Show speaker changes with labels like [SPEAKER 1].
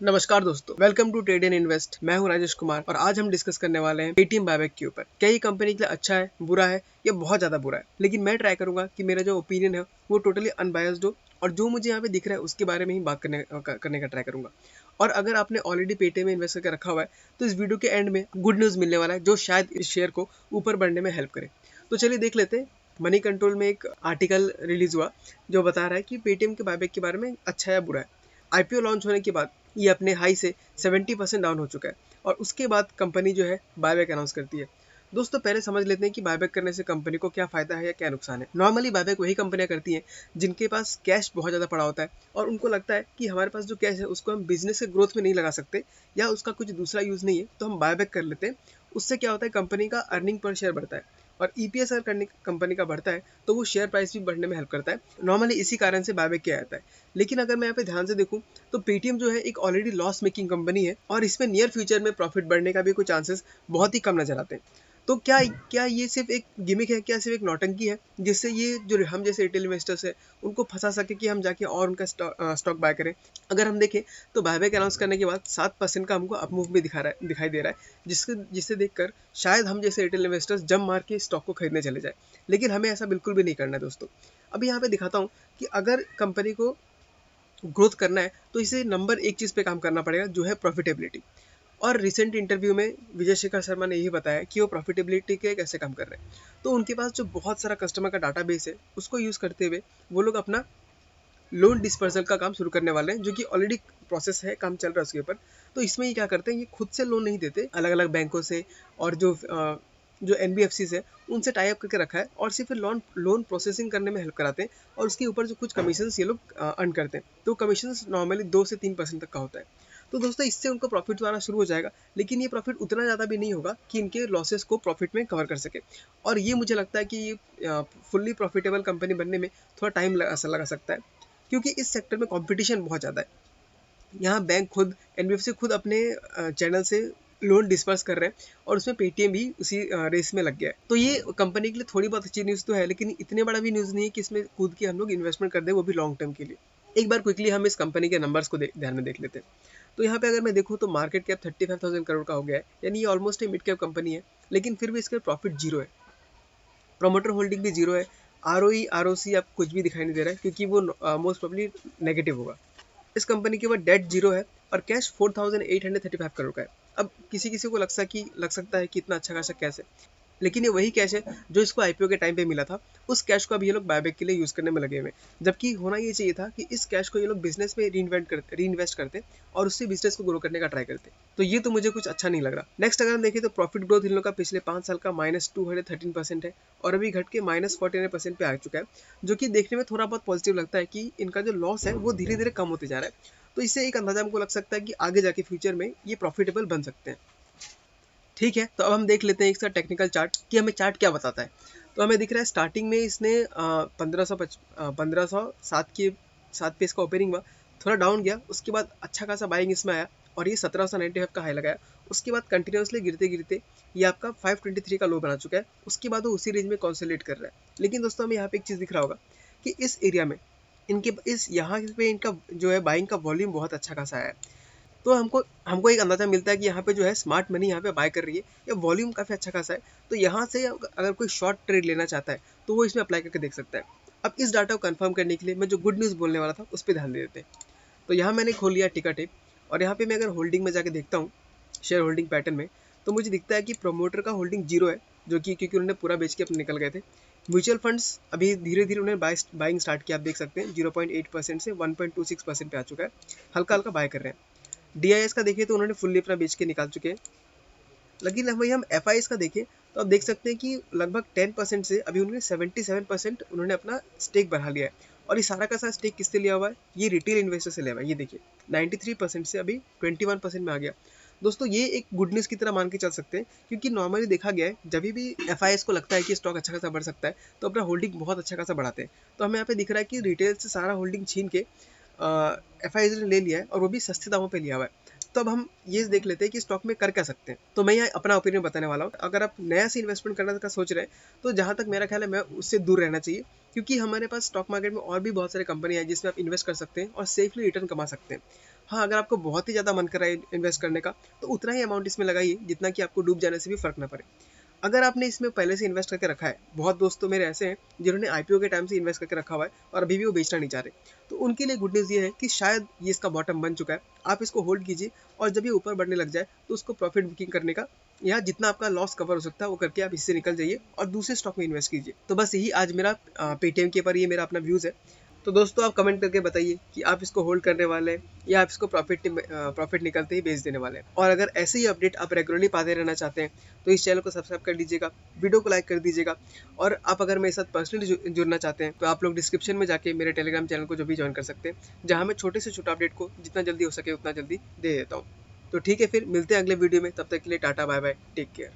[SPEAKER 1] नमस्कार दोस्तों, welcome to trade and invest. मैं हूं राजेश कुमार और आज हम डिस्कस करने वाले हैं पेटीएम बायबैक के ऊपर। क्या ये कंपनी के लिए अच्छा है, बुरा है या बहुत ज्यादा बुरा है? लेकिन मैं ट्राई करूंगा कि मेरा जो ओपिनियन है वो टोटली अनबायस्ड हो और जो मुझे यहाँ पे दिख रहा है उसके बारे में ही बात करने का ट्राई करूंगा। और अगर आपने ऑलरेडी पेटीएम में इन्वेस्ट करके रखा हुआ है तो इस वीडियो के एंड में गुड न्यूज मिलने वाला है जो शायद इस शेयर को ऊपर बढ़ने में हेल्प करे। तो चलिए देख लेते हैं। मनी कंट्रोल में एक आर्टिकल रिलीज हुआ जो बता रहा है कि पेटीएम के बायबैक के बारे में अच्छा या बुरा है। आईपीओ लॉन्च होने के बाद ये अपने हाई से 70% डाउन हो चुका है और उसके बाद कंपनी जो है बायबैक अनाउंस करती है। दोस्तों पहले समझ लेते हैं कि बायबैक करने से कंपनी को क्या फायदा है या क्या नुकसान है। नॉर्मली बायबैक वही कंपनियां करती हैं जिनके पास कैश बहुत ज़्यादा पड़ा होता है और उनको लगता है कि हमारे पास जो कैश है उसको हम बिजनेस के ग्रोथ में नहीं लगा सकते या उसका कुछ दूसरा यूज़ नहीं है, तो हम बायबैक कर लेते हैं। उससे क्या होता है, कंपनी का अर्निंग पर शेयर बढ़ता है और ईपीएस अगर करने कंपनी का बढ़ता है तो वो शेयर प्राइस भी बढ़ने में हेल्प करता है। नॉर्मली इसी कारण से बायबैक किया जाता है। लेकिन अगर मैं यहाँ पे ध्यान से देखूं तो पेटीएम जो है एक ऑलरेडी लॉस मेकिंग कंपनी है और इसमें नियर फ्यूचर में प्रॉफिट बढ़ने का भी कोई चांसेस बहुत ही कम नजर आते हैं। तो क्या क्या ये सिर्फ एक गिमिक है, क्या सिर्फ एक नौटंकी है जिससे ये जो हम जैसे रिटेल इन्वेस्टर्स है उनको फंसा सके कि हम जाके और उनका स्टॉक बाय करें? अगर हम देखें तो बायबैक अनाउंस करने के बाद 7% का हमको अपमूव भी दिखाई दे रहा है, जिसे देखकर शायद हम जैसे रिटेल इन्वेस्टर्स जम मार के स्टॉक को खरीदने चले जाए। लेकिन हमें ऐसा बिल्कुल भी नहीं करना है दोस्तों। अभी यहाँ पे दिखाता हूँ कि अगर कंपनी को ग्रोथ करना है तो इसे नंबर एक चीज़ पे काम करना पड़ेगा जो है प्रॉफिटेबिलिटी। और रिसेंट इंटरव्यू में विजय शेखर शर्मा ने यही बताया कि वो प्रॉफिटेबिलिटी के कैसे काम कर रहे हैं। तो उनके पास जो बहुत सारा कस्टमर का डाटाबेस है उसको यूज़ करते हुए वो लोग अपना लोन डिस्पर्सल का काम शुरू करने वाले हैं, जो कि ऑलरेडी प्रोसेस है, काम चल रहा है उसके ऊपर। तो इसमें ये क्या करते हैं, ये खुद से लोन नहीं देते, अलग अलग बैंकों से और जो एनबीएफसी है उनसे टाई अप करके रखा है और सिर्फ लोन लोन प्रोसेसिंग करने में हेल्प कराते हैं और उसके ऊपर जो कुछ कमीशन ये लोग अर्न करते हैं। तो कमीशन नॉर्मली 2 से 3% तक का होता है। तो दोस्तों इससे उनको प्रॉफिट तो आना शुरू हो जाएगा, लेकिन ये प्रॉफिट उतना ज़्यादा भी नहीं होगा कि इनके लॉसेस को प्रॉफिट में कवर कर सके। और ये मुझे लगता है कि ये फुल्ली प्रॉफिटेबल कंपनी बनने में थोड़ा टाइम लगा सकता है, क्योंकि इस सेक्टर में कंपटीशन बहुत ज़्यादा है। यहाँ बैंक खुद, एनबीएफसी खुद अपने चैनल से लोन डिस्पर्स कर रहे हैं और उसमें पेटीएम भी उसी रेस में लग गया है। तो ये कंपनी के लिए थोड़ी बहुत अच्छी न्यूज़ तो है, लेकिन इतने बड़ा भी न्यूज़ नहीं है कि इसमें कूद के हम लोग इन्वेस्टमेंट कर दें, वो भी लॉन्ग टर्म के लिए। एक बार क्विकली हम इस कंपनी के नंबर्स को ध्यान में देख लेते हैं। तो यहाँ पे अगर मैं देखूँ तो मार्केट कैप 35,000 करोड़ का हो गया है, यानी ये ऑलमोस्ट एक मिड कैप कंपनी है, लेकिन फिर भी इसका प्रॉफिट जीरो है, प्रोमोटर होल्डिंग भी जीरो है, आरओई आरओसी आप कुछ भी दिखाई नहीं दे रहा है क्योंकि वो मोस्ट प्रोबेबली नेगेटिव होगा। इस कंपनी के ऊपर डेट जीरो है और कैश 4,835 करोड़ का है। अब किसी किसी को लग सकता है कि इतना अच्छा खासा कैश है, लेकिन ये वही कैश है जो इसको आईपीओ के टाइम पे मिला था। उस कैश को अब ये लोग बायबैक के लिए यूज करने में लगे हुए हैं, जबकि होना ये चाहिए था कि इस कैश को ये लोग बिजनेस में री इन्वेस्ट करते और उससे बिजनेस को ग्रो करने का ट्राई करते। तो ये तो मुझे कुछ अच्छा नहीं लग रहा। नेक्स्ट अगर हम देखें तो प्रॉफिट ग्रोथ इन लोग का पिछले 5 साल का -213% है और अभी घट के -49% पे आ चुका है, जो कि देखने में थोड़ा बहुत पॉजिटिव लगता है कि इनका जो लॉस है वो धीरे धीरे कम होते जा रहा है। तो इससे एक अंदाजा हमको लग सकता है कि आगे जाके फ्यूचर में ये प्रॉफिटेबल बन सकते हैं। ठीक है, तो अब हम देख लेते हैं इसका टेक्निकल चार्ट कि हमें चार्ट क्या बताता है। तो हमें दिख रहा है स्टार्टिंग में इसने 1507 के 7 पे इसका ओपनिंग हुआ, थोड़ा डाउन गया, उसके बाद अच्छा खासा बाइंग इसमें आया और ये 1795 का हाई लगाया। उसके बाद कंटिन्यूसली गिरते गिरते ये आपका 523 का लो बना चुका है। उसके बाद वो उसी रेंज में कॉन्सोलिडेट कर रहा है। लेकिन दोस्तों हमें यहाँ पे एक चीज़ दिख रहा होगा कि इस एरिया में इनके इस यहाँ पे इनका जो है बाइंग का वॉल्यूम बहुत अच्छा खासा है। तो हमको हमको एक अंदाजा मिलता है कि यहाँ पे जो है स्मार्ट मनी यहाँ पे बाय कर रही है या वॉल्यूम काफ़ी अच्छा खासा है। तो यहाँ से अगर कोई शॉर्ट ट्रेड लेना चाहता है तो वो इसमें अप्लाई करके देख सकता है। अब इस डाटा को कंफर्म करने के लिए मैं जो गुड न्यूज़ बोलने वाला था उस पर ध्यान दे देते हैं। तो यहाँ मैंने खोल लिया टिकट टिप और यहाँ पे मैं अगर होल्डिंग में जाके देखता हूँ, शेयर होल्डिंग पैटर्न में, तो मुझे दिखता है कि प्रोमोटर का होल्डिंग जीरो है, जो कि क्योंकि उन्होंने पूरा बेच के अपने निकल गए थे। म्यूचुअल फंड्स अभी धीरे धीरे उन्होंने बाइंग स्टार्ट किया, आप देख सकते हैं 0.8% से 1.26% पे आ चुका है, हल्का हल्का बाय कर रहे हैं। डीआईएस का देखें तो उन्होंने फुल्ली अपना बेच के निकाल चुके हैं। लेकिन वही हम एफ का देखें तो आप देख सकते हैं कि लगभग 10% से अभी उन्होंने 77% उन्होंने अपना स्टेक बढ़ा लिया है। और ये सारा का सारा स्टेक किससे लिया हुआ है? ये रिटेल इन्वेस्टर से लिया हुआ है। ये देखिए 93% से अभी 21% में आ गया। दोस्तों ये एक गुड न्यूज़ की तरह मान के चल सकते हैं, क्योंकि नॉर्मली देखा गया है जब भी एफ को लगता है कि स्टॉक अच्छा खासा बढ़ सकता है तो अपना होल्डिंग बहुत अच्छा खासा बढ़ाते हैं। तो हमें यहाँ पे दिख रहा है कि रिटेल से सारा होल्डिंग छीन के एफ ने ले लिया है और वो भी सस्ते दामों पे लिया हुआ है। तो अब हम ये देख लेते हैं कि स्टॉक में कर क्या सकते हैं। तो मैं यहाँ अपना ओपिनियन बताने वाला हूँ। अगर आप नया से इन्वेस्टमेंट करने का सोच रहे हैं तो जहाँ तक मेरा ख्याल है मैं उससे दूर रहना चाहिए, क्योंकि हमारे पास स्टॉक मार्केट में और भी बहुत सारे कंपनी है जिसमें आप इन्वेस्ट कर सकते हैं और सेफली रिटर्न कमा सकते हैं। हाँ, अगर आपको बहुत ही ज़्यादा मन कर रहा है इन्वेस्ट करने का, तो उतना ही अमाउंट इसमें लगाइए जितना कि आपको डूब जाने से भी फ़र्क ना पड़े। अगर आपने इसमें पहले से इन्वेस्ट करके रखा है, बहुत दोस्त तो मेरे ऐसे हैं जिन्होंने आईपीओ के टाइम से इन्वेस्ट करके रखा हुआ है और अभी भी वो बेचना नहीं चाह रहे। तो उनके लिए गुड न्यूज़ ये है कि शायद ये इसका बॉटम बन चुका है। आप इसको होल्ड कीजिए और जब ये ऊपर बढ़ने लग जाए तो उसको प्रॉफिट बुकिंग करने का या जितना आपका लॉस कवर हो सकता है वो करके आप इससे निकल जाइए और दूसरे स्टॉक में इन्वेस्ट कीजिए। तो बस यही आज मेरा पेटीएम के ऊपर ये मेरा अपना व्यूज़ है। तो दोस्तों आप कमेंट करके बताइए कि आप इसको होल्ड करने वाले हैं या आप इसको प्रॉफिट निकलते ही बेच देने वाले हैं। और अगर ऐसे ही अपडेट आप रेगुलरली पाते रहना चाहते हैं तो इस चैनल को सब्सक्राइब कर लीजिएगा, वीडियो को लाइक कर दीजिएगा। और आप अगर मेरे साथ पर्सनली जुड़ना चाहते हैं तो आप लोग डिस्क्रिप्शन में जाके मेरे टेलीग्राम चैनल को जो भी ज्वाइन कर सकते हैं, जहाँ मैं छोटे से छोटा अपडेट को जितना जल्दी हो सके उतना जल्दी दे देता हूँ। तो ठीक है, फिर मिलते हैं अगले वीडियो में। तब तक के लिए tata bye bye, take care.